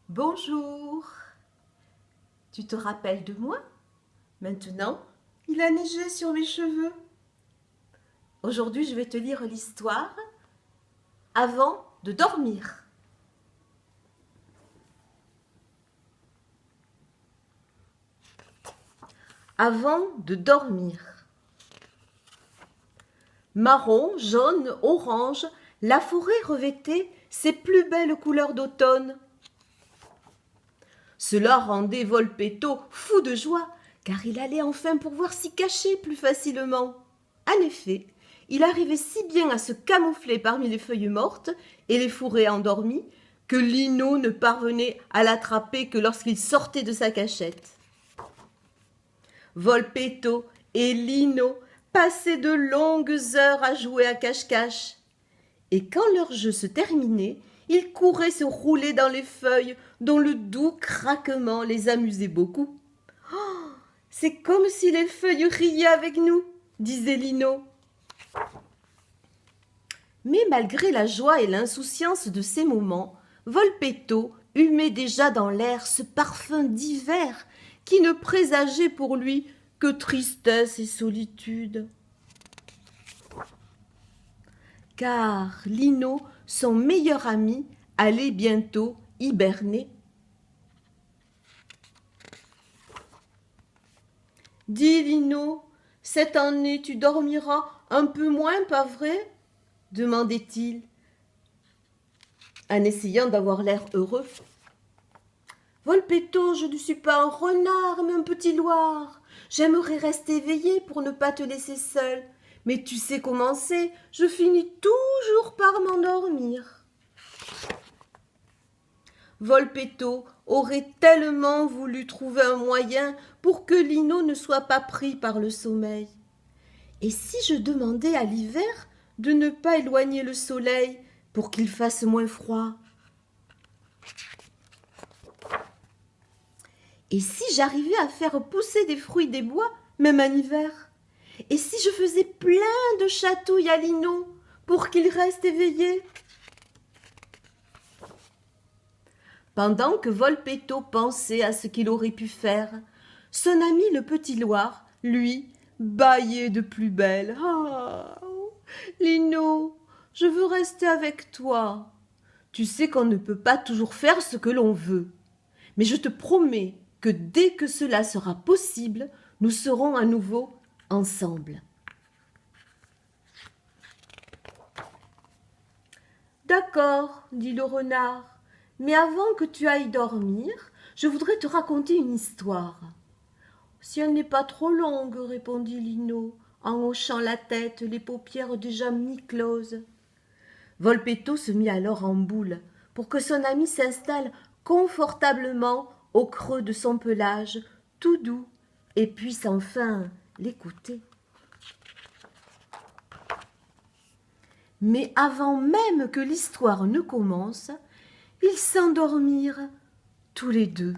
Bonjour, tu te rappelles de moi? Maintenant, il a neigé sur mes cheveux. Aujourd'hui, je vais te lire l'histoire avant de dormir. Avant de dormir. Marron, jaune, orange, la forêt revêtait ses plus belles couleurs d'automne. Cela rendait Volpetto fou de joie, car il allait enfin pouvoir s'y cacher plus facilement. En effet, il arrivait si bien à se camoufler parmi les feuilles mortes et les fourrés endormis que Lino ne parvenait à l'attraper que lorsqu'il sortait de sa cachette. Volpetto et Lino passaient de longues heures à jouer à cache-cache. Et quand leur jeu se terminait, ils couraient se rouler dans les feuilles dont le doux craquement les amusait beaucoup. Oh, c'est comme si les feuilles riaient avec nous, disait Lino. Mais malgré la joie et l'insouciance de ces moments, Volpetto humait déjà dans l'air ce parfum d'hiver qui ne présageait pour lui que tristesse et solitude. Car Lino, son meilleur ami, allait bientôt hiberner. Dis Lino, cette année tu dormiras un peu moins, pas vrai? Demandait-il, en essayant d'avoir l'air heureux. Volpetto, je ne suis pas un renard, mais un petit loir. J'aimerais rester éveillé pour ne pas te laisser seul. Mais tu sais comment c'est, je finis toujours par m'endormir. Volpetto aurait tellement voulu trouver un moyen pour que Lino ne soit pas pris par le sommeil. Et si je demandais à l'hiver de ne pas éloigner le soleil pour qu'il fasse moins froid? Et si j'arrivais à faire pousser des fruits des bois, même en hiver? Et si je faisais plein de chatouilles à Lino pour qu'il reste éveillé? Pendant que Volpetto pensait à ce qu'il aurait pu faire, son ami le petit Loir, lui, bâillait de plus belle. « Ah, Lino, je veux rester avec toi. Tu sais qu'on ne peut pas toujours faire ce que l'on veut. Mais je te promets que dès que cela sera possible, nous serons à nouveau ensemble. » D'accord, dit le renard, mais avant que tu ailles dormir, je voudrais te raconter une histoire. Si elle n'est pas trop longue, répondit Lino, en hochant la tête, les paupières déjà mi-closes. Volpetto se mit alors en boule pour que son ami s'installe confortablement au creux de son pelage, tout doux, et puisse enfin l'écouter. Mais avant même que l'histoire ne commence, ils s'endormirent tous les deux.